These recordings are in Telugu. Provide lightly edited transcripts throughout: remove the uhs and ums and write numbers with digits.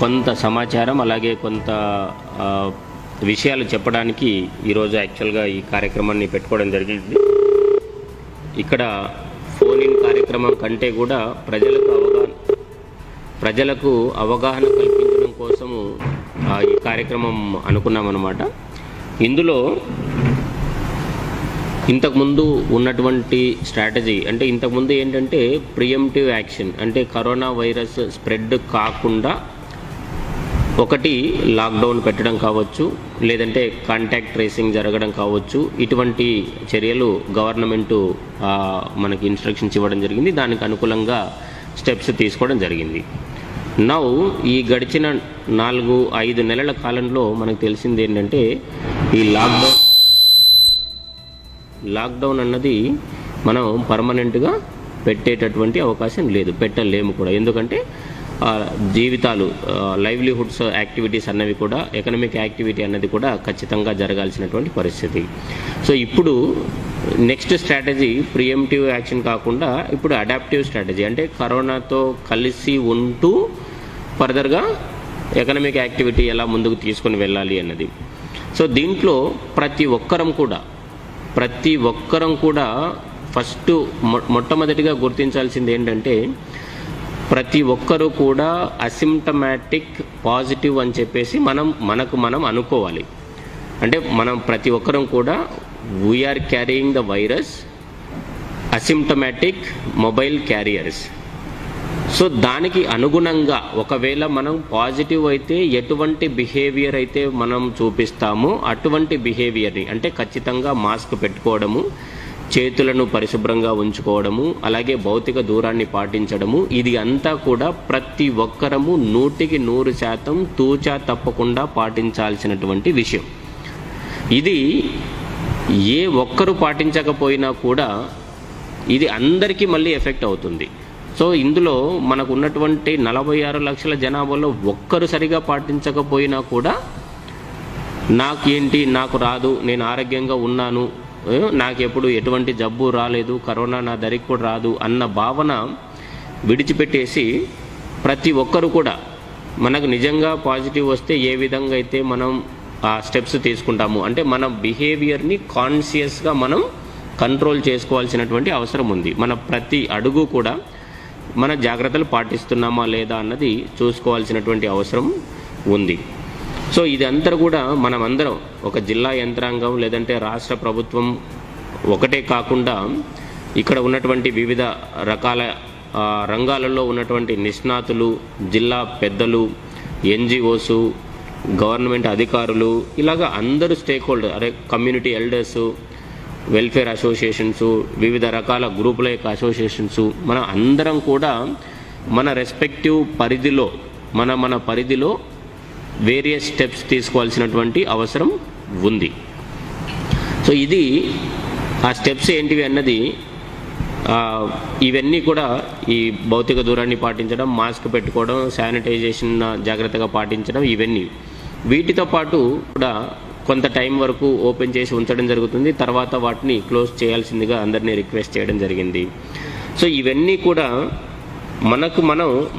కొంత సమాచారం అలాగే కొంత విషయాలు చెప్పడానికి ఈరోజు యాక్చువల్గా ఈ కార్యక్రమాన్ని పెట్టుకోవడం జరిగింది. ఇక్కడ ఫోన్ ఇన్ కార్యక్రమం కంటే కూడా ప్రజలకు అవగాహన కల్పించడం కోసము ఈ కార్యక్రమం అనుకున్నామన్నమాట. ఇందులో ఇంతకుముందు ఉన్నటువంటి స్ట్రాటజీ అంటే ఇంతకుముందు ఏంటంటే ప్రియంటివ్ యాక్షన్ అంటే కరోనా వైరస్ స్ప్రెడ్ కాకుండా ఒకటి లాక్డౌన్ పెట్టడం కావచ్చు, లేదంటే కాంటాక్ట్ ట్రేసింగ్ జరగడం కావచ్చు. ఇటువంటి చర్యలు గవర్నమెంటు మనకి ఇన్స్ట్రక్షన్స్ ఇవ్వడం జరిగింది. దానికి అనుకూలంగా స్టెప్స్ తీసుకోవడం జరిగింది. నౌ ఈ గడిచిన 4-5 నెలల కాలంలో మనకు తెలిసింది ఏంటంటే ఈ లాక్డౌన్ అన్నది మనం పర్మనెంట్గా పెట్టేటటువంటి అవకాశం లేదు, పెట్టలేము కూడా. ఎందుకంటే జీవితాలు, లైవ్లీహుడ్స్ యాక్టివిటీస్ అన్నవి కూడా, ఎకనామిక్ యాక్టివిటీ అన్నది కూడా ఖచ్చితంగా జరగాల్సినటువంటి పరిస్థితి. సో ఇప్పుడు నెక్స్ట్ స్ట్రాటజీ ప్రియంటివ్ యాక్షన్ కాకుండా ఇప్పుడు అడాప్టివ్ స్ట్రాటజీ అంటే కరోనాతో కలిసి ఉంటూ ఫర్దర్గా ఎకనామిక్ యాక్టివిటీ ఎలా ముందుకు తీసుకొని వెళ్ళాలి అన్నది. సో దీంట్లో ప్రతి ఒక్కరం కూడా ఫస్ట్ మొట్టమొదటిగా గుర్తించాల్సింది ఏంటంటే ప్రతి ఒక్కరూ కూడా అసిమ్టమాటిక్ పాజిటివ్ అని చెప్పేసి మనం అనుకోవాలి. అంటే మనం ప్రతి ఒక్కరం కూడా we are carrying the virus asymptomatic mobile carriers. So దానికి అనుగుణంగా ఒకవేళ మనం పాజిటివ్ అయితే ఎటువంటి బిహేవియర్ అయితే మనం చూపిస్తామో అటువంటి బిహేవియర్ని అంటే ఖచ్చితంగా మాస్క్ పెట్టుకోవడము, చేతులను పరిశుభ్రంగా ఉంచుకోవడము, అలాగే భౌతిక దూరాన్ని పాటించడము, ఇది అంతా కూడా ప్రతి ఒక్కరము 100% తూచా తప్పకుండా పాటించాల్సినటువంటి విషయం. ఇది ఏ ఒక్కరు పాటించకపోయినా కూడా ఇది అందరికీ మళ్ళీ ఎఫెక్ట్ అవుతుంది. సో ఇందులో మనకు ఉన్నటువంటి 46 లక్షల జనాభాలో ఒక్కరు సరిగా పాటించకపోయినా కూడా నాకు రాదు, నేను ఆరోగ్యంగా ఉన్నాను, నాకు ఎప్పుడు ఎటువంటి జబ్బు రాలేదు, కరోనా నా దరికి కూడా రాదు అన్న భావన విడిచిపెట్టేసి ప్రతి ఒక్కరు కూడా మనకు నిజంగా పాజిటివ్ వస్తే ఏ విధంగా అయితే మనం ఆ స్టెప్స్ తీసుకుంటాము అంటే మన బిహేవియర్ని కాన్షియస్గా మనం కంట్రోల్ చేసుకోవాల్సినటువంటి అవసరం ఉంది. మన ప్రతి అడుగు కూడా మన జాగ్రత్తలు పాటిస్తున్నామా లేదా అన్నది చూసుకోవాల్సినటువంటి అవసరం ఉంది. సో ఇదంతా కూడా మనమందరం ఒక జిల్లా యంత్రాంగం లేదంటే రాష్ట్ర ప్రభుత్వం ఒకటే కాకుండా ఇక్కడ ఉన్నటువంటి వివిధ రకాల రంగాలలో ఉన్నటువంటి నిష్ణాతులు, జిల్లా పెద్దలు, ఎన్జిఓసు, గవర్నమెంట్ అధికారులు, ఇలాగా అందరూ stake holder community elders, welfare associations, వివిధ రకాల గ్రూపుల యొక్క అసోసియేషన్స్, మన అందరం కూడా మన రెస్పెక్టివ్ పరిధిలో మన పరిధిలో వేరియస్ స్టెప్స్ తీసుకోవాల్సినటువంటి అవసరం ఉంది. సో ఇది ఆ స్టెప్స్ ఏంటివి అన్నది ఇవన్నీ కూడా ఈ భౌతిక దూరాన్ని పాటించడం, మాస్క్ పెట్టుకోవడం, శానిటైజేషన్ జాగ్రత్తగా పాటించడం, ఇవన్నీ వీటితో పాటు కూడా కొంత టైం వరకు ఓపెన్ చేసి ఉంచడం జరుగుతుంది. తర్వాత వాటిని క్లోజ్ చేయాల్సిందిగా అందరినీ రిక్వెస్ట్ చేయడం జరిగింది. సో ఇవన్నీ కూడా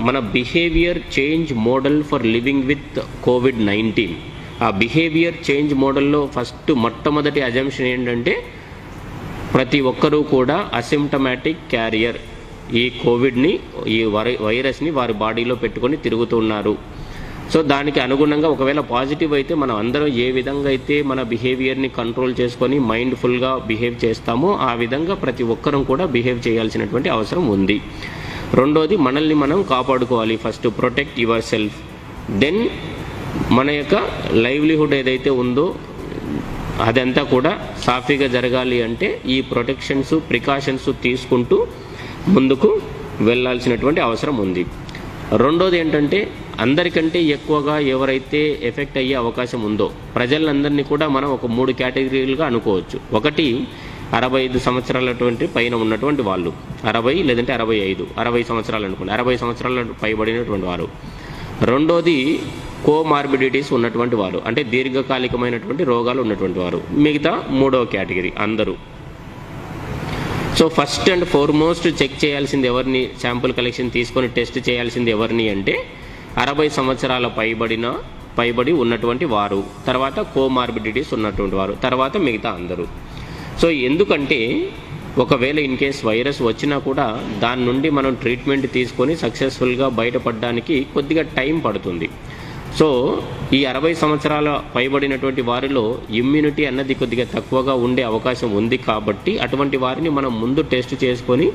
మన behaviour change model for living with COVID-19. ఆ బిహేవియర్ చేంజ్ మోడల్లో మొట్టమొదటి అజంప్షన్ ఏంటంటే ప్రతి ఒక్కరూ కూడా అసిమ్టమాటిక్ క్యారియర్, ఈ కోవిడ్ని, ఈ వైరస్ని వారి బాడీలో పెట్టుకొని తిరుగుతున్నారు. సో దానికి అనుగుణంగా ఒకవేళ పాజిటివ్ అయితే మనం అందరం ఏ విధంగా అయితే మన బిహేవియర్ని కంట్రోల్ చేసుకొని మైండ్ఫుల్గా బిహేవ్ చేస్తామో ఆ విధంగా ప్రతి ఒక్కరం కూడా బిహేవ్ చేయాల్సినటువంటి అవసరం ఉంది. రెండోది మనల్ని మనం కాపాడుకోవాలి. First protect yourself, then మన యొక్క లైవ్లీహుడ్ ఏదైతే ఉందో అదంతా కూడా సాఫీగా జరగాలి అంటే ఈ ప్రొటెక్షన్స్, ప్రికాషన్స్ తీసుకుంటూ ముందుకు వెళ్ళాల్సినటువంటి అవసరం ఉంది. రెండోది ఏంటంటే అందరికంటే ఎక్కువగా ఎవరైతే ఎఫెక్ట్ అయ్యే అవకాశం ఉందో ప్రజలందరినీ కూడా మనం ఒక 3 కేటగిరీలుగా అనుకోవచ్చు. ఒకటి 65 సంవత్సరాలటువంటి పైన ఉన్నటువంటి వాళ్ళు, 60 లేదంటే 60 సంవత్సరాలు అనుకోండి, 60 సంవత్సరాల పైబడినటువంటి వారు. రెండోది కోమార్బిడిటీస్ ఉన్నటువంటి వారు, అంటే దీర్ఘకాలికమైనటువంటి రోగాలు ఉన్నటువంటి వారు. మిగతా 3వ కేటగిరీ అందరూ. So first and foremost check చేయాల్సింది ఎవరిని, శాంపుల్ కలెక్షన్ తీసుకొని టెస్ట్ చేయాల్సింది ఎవరిని అంటే 60 సంవత్సరాల పైబడి ఉన్నటువంటి వారు, తర్వాత కోమార్బిడిటీస్ ఉన్నటువంటి వారు, తర్వాత మిగతా అందరూ. సో ఎందుకంటే ఒకవేళ ఇన్ కేస్ వైరస్ వచ్చినా కూడా దాని నుండి మనం ట్రీట్మెంట్ తీసుకొని సక్సెస్ఫుల్గా బయటపడడానికి కొద్దిగా టైం పడుతుంది. సో ఈ 60 సంవత్సరాల పైబడినటువంటి వారిలో ఇమ్యూనిటీ అన్నది కొద్దిగా తక్కువగా ఉండే అవకాశం ఉంది. కాబట్టి అటువంటి వారిని మనం ముందు టెస్ట్ చేసుకొని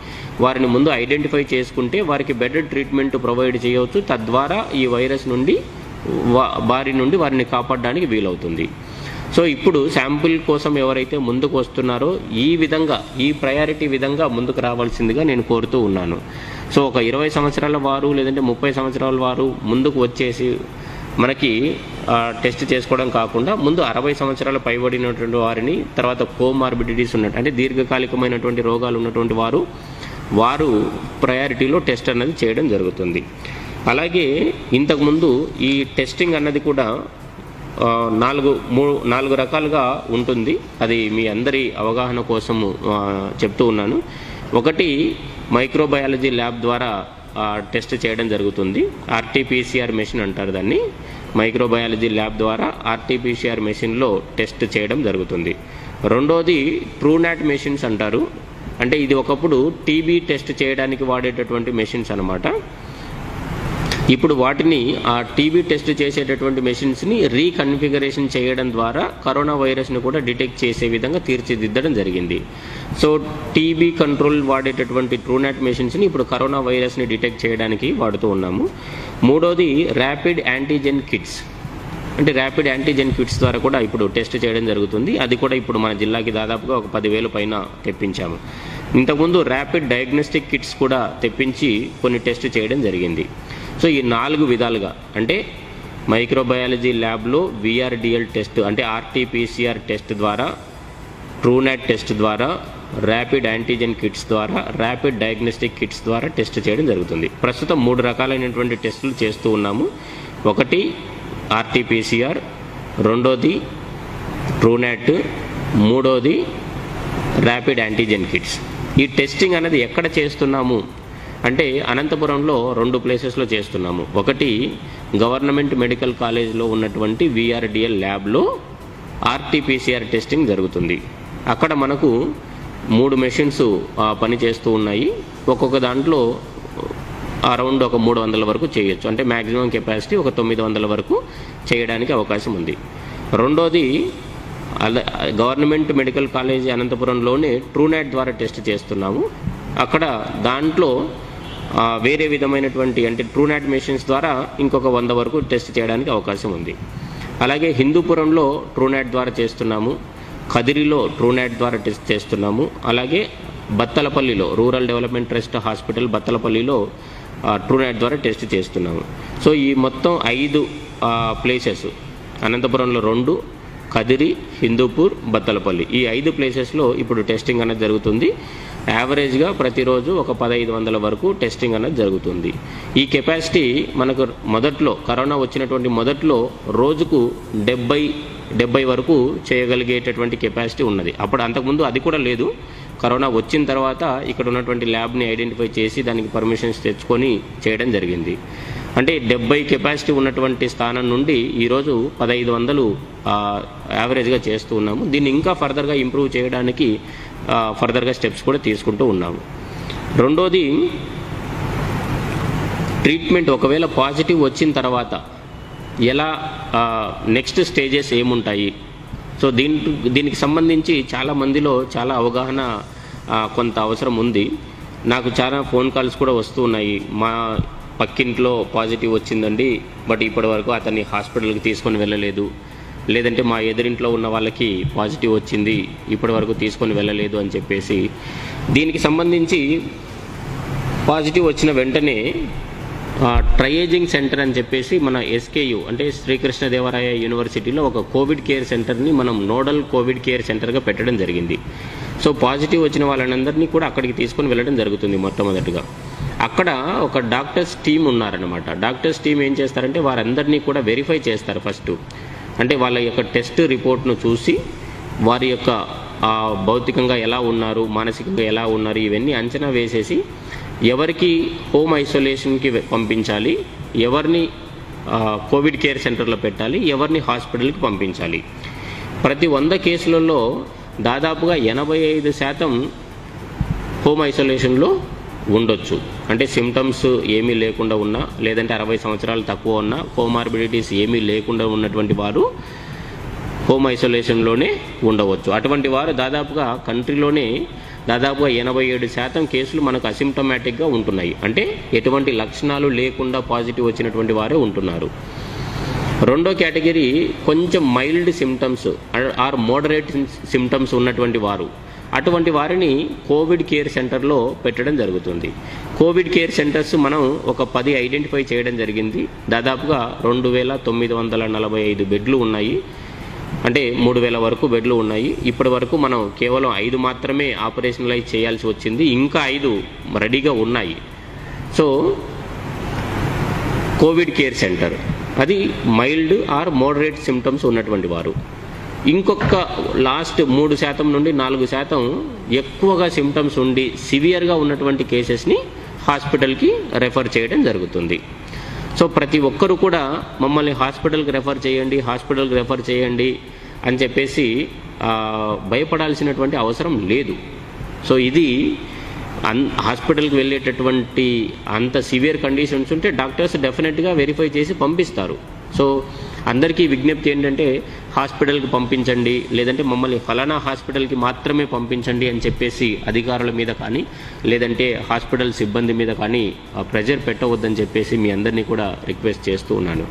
వారిని ముందు ఐడెంటిఫై చేసుకుంటే వారికి బెటర్ ట్రీట్మెంట్ ప్రొవైడ్ చేయవచ్చు. తద్వారా ఈ వైరస్ నుండి వారిని కాపాడడానికి వీలవుతుంది. సో ఇప్పుడు శాంపిల్ కోసం ఎవరైతే ముందుకు వస్తున్నారో ఈ ప్రయారిటీ విధంగా ముందుకు రావాల్సిందిగా నేను కోరుతూ ఉన్నాను. సో ఒక 20 సంవత్సరాల వారు లేదంటే 30 సంవత్సరాల వారు ముందుకు వచ్చేసి మనకి టెస్ట్ చేసుకోవడం కాకుండా ముందు 60 సంవత్సరాల పైబడినటువంటి వారిని, తర్వాత కోమార్బిడిటీస్ ఉన్నట్టు అంటే దీర్ఘకాలికమైనటువంటి రోగాలు ఉన్నటువంటి వారు ప్రయారిటీలో టెస్ట్ అన్నది చేయడం జరుగుతుంది. అలాగే ఇంతకుముందు ఈ టెస్టింగ్ అన్నది కూడా 4 రకాలుగా ఉంటుంది. అది మీ అందరి అవగాహన కోసము చెప్తూ ఉన్నాను. ఒకటి మైక్రోబయాలజీ ల్యాబ్ ద్వారా టెస్ట్ చేయడం జరుగుతుంది. ఆర్టీపీసీఆర్ మెషిన్ అంటారు దాన్ని. మైక్రోబయాలజీ ల్యాబ్ ద్వారా ఆర్టీపీసీఆర్ మెషిన్లో టెస్ట్ చేయడం జరుగుతుంది. రెండోది ట్రూనాట్ మెషిన్స్ అంటారు. అంటే ఇది ఒకప్పుడు టీబీ టెస్ట్ చేయడానికి వాడేటటువంటి మెషిన్స్ అన్నమాట. ఇప్పుడు వాటిని ఆ టీబీ టెస్ట్ చేసేటటువంటి మెషిన్స్ని రీకన్ఫిగరేషన్ చేయడం ద్వారా కరోనా వైరస్ని కూడా డిటెక్ట్ చేసే విధంగా తీర్చిదిద్దడం జరిగింది. సో టీబీ కంట్రోల్ వాడేటటువంటి ట్రూనాట్ మెషిన్స్ని ఇప్పుడు కరోనా వైరస్ని డిటెక్ట్ చేయడానికి వాడుతూ ఉన్నాము. మూడోది ర్యాపిడ్ యాంటీజెన్ కిట్స్. అంటే ర్యాపిడ్ యాంటీజెన్ కిట్స్ ద్వారా కూడా ఇప్పుడు టెస్ట్ చేయడం జరుగుతుంది. అది కూడా ఇప్పుడు మన జిల్లాకి దాదాపుగా ఒక 10,000 పైన తెప్పించాము. ఇంతకుముందు ర్యాపిడ్ డయాగ్నోస్టిక్ కిట్స్ కూడా తెప్పించి కొన్ని టెస్ట్ చేయడం జరిగింది. సో ఈ 4 విధాలుగా అంటే మైక్రోబయాలజీ ల్యాబ్లో విఆర్డిఎల్ టెస్ట్ అంటే ఆర్టీపీసీఆర్ టెస్ట్ ద్వారా, ట్రూనాట్ టెస్ట్ ద్వారా, ర్యాపిడ్ యాంటీజెన్ కిట్స్ ద్వారా, ర్యాపిడ్ డయాగ్నోస్టిక్ కిట్స్ ద్వారా టెస్ట్ చేయడం జరుగుతుంది. ప్రస్తుతం 3 రకాలైనటువంటి టెస్టులు చేస్తూ ఉన్నాము. ఒకటి ఆర్టీపీసీఆర్, రెండోది ట్రూనాట్, మూడోది ర్యాపిడ్ యాంటీజెన్ కిట్స్. ఈ టెస్టింగ్ అనేది ఎక్కడ చేస్తున్నాము అంటే అనంతపురంలో 2 ప్లేసెస్లో చేస్తున్నాము. ఒకటి గవర్నమెంట్ మెడికల్ కాలేజ్లో ఉన్నటువంటి విఆర్డిఎల్ ల్యాబ్లో ఆర్టీపీసీఆర్ టెస్టింగ్ జరుగుతుంది. అక్కడ మనకు 3 మెషిన్స్ పనిచేస్తూ ఉన్నాయి. ఒక్కొక్క దాంట్లో అరౌండ్ ఒక 300 వరకు చేయొచ్చు. అంటే మ్యాక్సిమం కెపాసిటీ ఒక 900 వరకు చేయడానికి అవకాశం ఉంది. రెండోది గవర్నమెంట్ మెడికల్ కాలేజ్ అనంతపురంలోనే ట్రూనాట్ ద్వారా టెస్ట్ చేస్తున్నాము. అక్కడ దాంట్లో వేరే విధమైనటువంటి అంటే ట్రూనాట్ మెషిన్స్ ద్వారా ఇంకొక 100 వరకు టెస్ట్ చేయడానికి అవకాశం ఉంది. అలాగే హిందూపురంలో ట్రూనాట్ ద్వారా చేస్తున్నాము, కదిరిలో ట్రూనాట్ ద్వారా టెస్ట్ చేస్తున్నాము, అలాగే బత్తలపల్లిలో రూరల్ డెవలప్మెంట్ ట్రస్ట్ హాస్పిటల్ బత్తలపల్లిలో ట్రూనాట్ ద్వారా టెస్ట్ చేస్తున్నాము. సో ఈ మొత్తం 5 ప్లేసెస్ అనంతపురంలో 2, కదిరి, హిందూపూర్, బత్తలపల్లి ఈ 5 ప్లేసెస్లో ఇప్పుడు టెస్టింగ్ అనేది జరుగుతుంది. యావరేజ్గా ప్రతిరోజు ఒక 1500 వరకు టెస్టింగ్ అనేది జరుగుతుంది. ఈ కెపాసిటీ మనకు మొదట్లో కరోనా వచ్చినటువంటి మొదట్లో రోజుకు 70 వరకు చేయగలిగేటటువంటి కెపాసిటీ ఉన్నది. అప్పుడు అంతకుముందు అది కూడా లేదు. కరోనా వచ్చిన తర్వాత ఇక్కడ ఉన్నటువంటి ల్యాబ్ని ఐడెంటిఫై చేసి దానికి పర్మిషన్స్ తెచ్చుకొని చేయడం జరిగింది. అంటే 70 కెపాసిటీ ఉన్నటువంటి స్థానం నుండి ఈరోజు 1500 యావరేజ్గా చేస్తూ ఉన్నాము. దీన్ని ఇంకా ఫర్దర్గా ఇంప్రూవ్ చేయడానికి ఫర్దర్గా స్టెప్స్ కూడా తీసుకుంటూ ఉన్నాము. రెండోది ట్రీట్మెంట్ ఒకవేళ పాజిటివ్ వచ్చిన తర్వాత ఎలా నెక్స్ట్ స్టేజెస్ ఏముంటాయి. సో దీనికి సంబంధించి చాలా మందిలో చాలా అవగాహన కొంత అవసరం ఉంది. నాకు చాలా ఫోన్ కాల్స్ కూడా వస్తూ ఉన్నాయి. మా పక్కింట్లో పాజిటివ్ వచ్చిందండి, బట్ ఇప్పటి వరకు అతన్ని హాస్పిటల్కి తీసుకొని వెళ్ళలేదు, లేదంటే మా ఎదురింట్లో ఉన్న వాళ్ళకి పాజిటివ్ వచ్చింది ఇప్పటి వరకు తీసుకొని వెళ్ళలేదు అని చెప్పేసి. దీనికి సంబంధించి పాజిటివ్ వచ్చిన వెంటనే ట్రయేజింగ్ సెంటర్ అని చెప్పేసి మన ఎస్కేయు అంటే శ్రీకృష్ణదేవరాయ యూనివర్సిటీలో ఒక కోవిడ్ కేర్ సెంటర్ని మనం నోడల్ కోవిడ్ కేర్ సెంటర్గా పెట్టడం జరిగింది. సో పాజిటివ్ వచ్చిన వాళ్ళందరినీ కూడా అక్కడికి తీసుకొని వెళ్ళడం జరుగుతుంది. మొట్టమొదటిగా అక్కడ ఒక డాక్టర్స్ టీం ఉన్నారనమాట. డాక్టర్స్ టీం ఏం చేస్తారంటే వారందరినీ కూడా వెరిఫై చేస్తారు ఫస్ట్. అంటే వాళ్ళ యొక్క టెస్ట్ రిపోర్ట్ను చూసి వారి యొక్క భౌతికంగా ఎలా ఉన్నారు, మానసికంగా ఎలా ఉన్నారు, ఇవన్నీ అంచనా వేసేసి ఎవరికి హోమ్ ఐసోలేషన్కి పంపించాలి, ఎవరిని కోవిడ్ కేర్ సెంటర్లో పెట్టాలి, ఎవరిని హాస్పిటల్కి పంపించాలి. ప్రతి 100 కేసులలో దాదాపుగా 85% హోమ్ ఐసోలేషన్లో ఉండొచ్చు. అంటే సిమ్టమ్స్ ఏమీ లేకుండా ఉన్నా, లేదంటే 60 సంవత్సరాలు తక్కువ ఉన్నా, కోమార్బిడిటీస్ ఏమీ లేకుండా ఉన్నటువంటి వారు హోమ్ ఐసోలేషన్లోనే ఉండవచ్చు. అటువంటి వారు దాదాపుగా కంట్రీలోనే దాదాపుగా 87% కేసులు మనకు అసిమ్టమాటిక్గా ఉంటున్నాయి. అంటే ఎటువంటి లక్షణాలు లేకుండా పాజిటివ్ వచ్చినటువంటి వారే ఉంటున్నారు. రెండో కేటగిరీ కొంచెం mild symptoms or moderate symptoms ఉన్నటువంటి వారు. అటువంటి వారిని కోవిడ్ కేర్ సెంటర్లో పెట్టడం జరుగుతుంది. కోవిడ్ కేర్ సెంటర్స్ మనం ఒక 10 ఐడెంటిఫై చేయడం జరిగింది. దాదాపుగా 2945 బెడ్లు ఉన్నాయి. అంటే 3000 వరకు బెడ్లు ఉన్నాయి. ఇప్పటి వరకు మనం కేవలం 5 మాత్రమే ఆపరేషనలైజ్ చేయాల్సి వచ్చింది. ఇంకా 5 రెడీగా ఉన్నాయి. సో కోవిడ్ కేర్ సెంటర్ అది మైల్డ్ ఆర్ మోడరేట్ సిమ్టమ్స్ ఉన్నటువంటి వారు. ఇంకొక లాస్ట్ 3% నుండి 4% ఎక్కువగా సిమ్టమ్స్ ఉండి సివియర్గా ఉన్నటువంటి కేసెస్ని హాస్పిటల్కి రెఫర్ చేయడం జరుగుతుంది. సో ప్రతి ఒక్కరు కూడా మమ్మల్ని హాస్పిటల్కి రెఫర్ చేయండి అని చెప్పేసి భయపడాల్సినటువంటి అవసరం లేదు. సో ఇది హాస్పిటల్కి వెళ్ళేటటువంటి అంత సివియర్ కండిషన్స్ ఉంటే డాక్టర్స్ డెఫినెట్గా వెరిఫై చేసి పంపిస్తారు. సో అందరికీ విజ్ఞప్తి ఏంటంటే హాస్పిటల్కి పంపించండి, లేదంటే మమ్మల్ని ఫలానా హాస్పిటల్కి మాత్రమే పంపించండి అని చెప్పేసి అధికారుల మీద కానీ లేదంటే హాస్పిటల్ సిబ్బంది మీద కానీ ప్రెజర్ పెట్టవద్దని చెప్పేసి మీ అందరినీ కూడా రిక్వెస్ట్ చేస్తూ ఉన్నాను.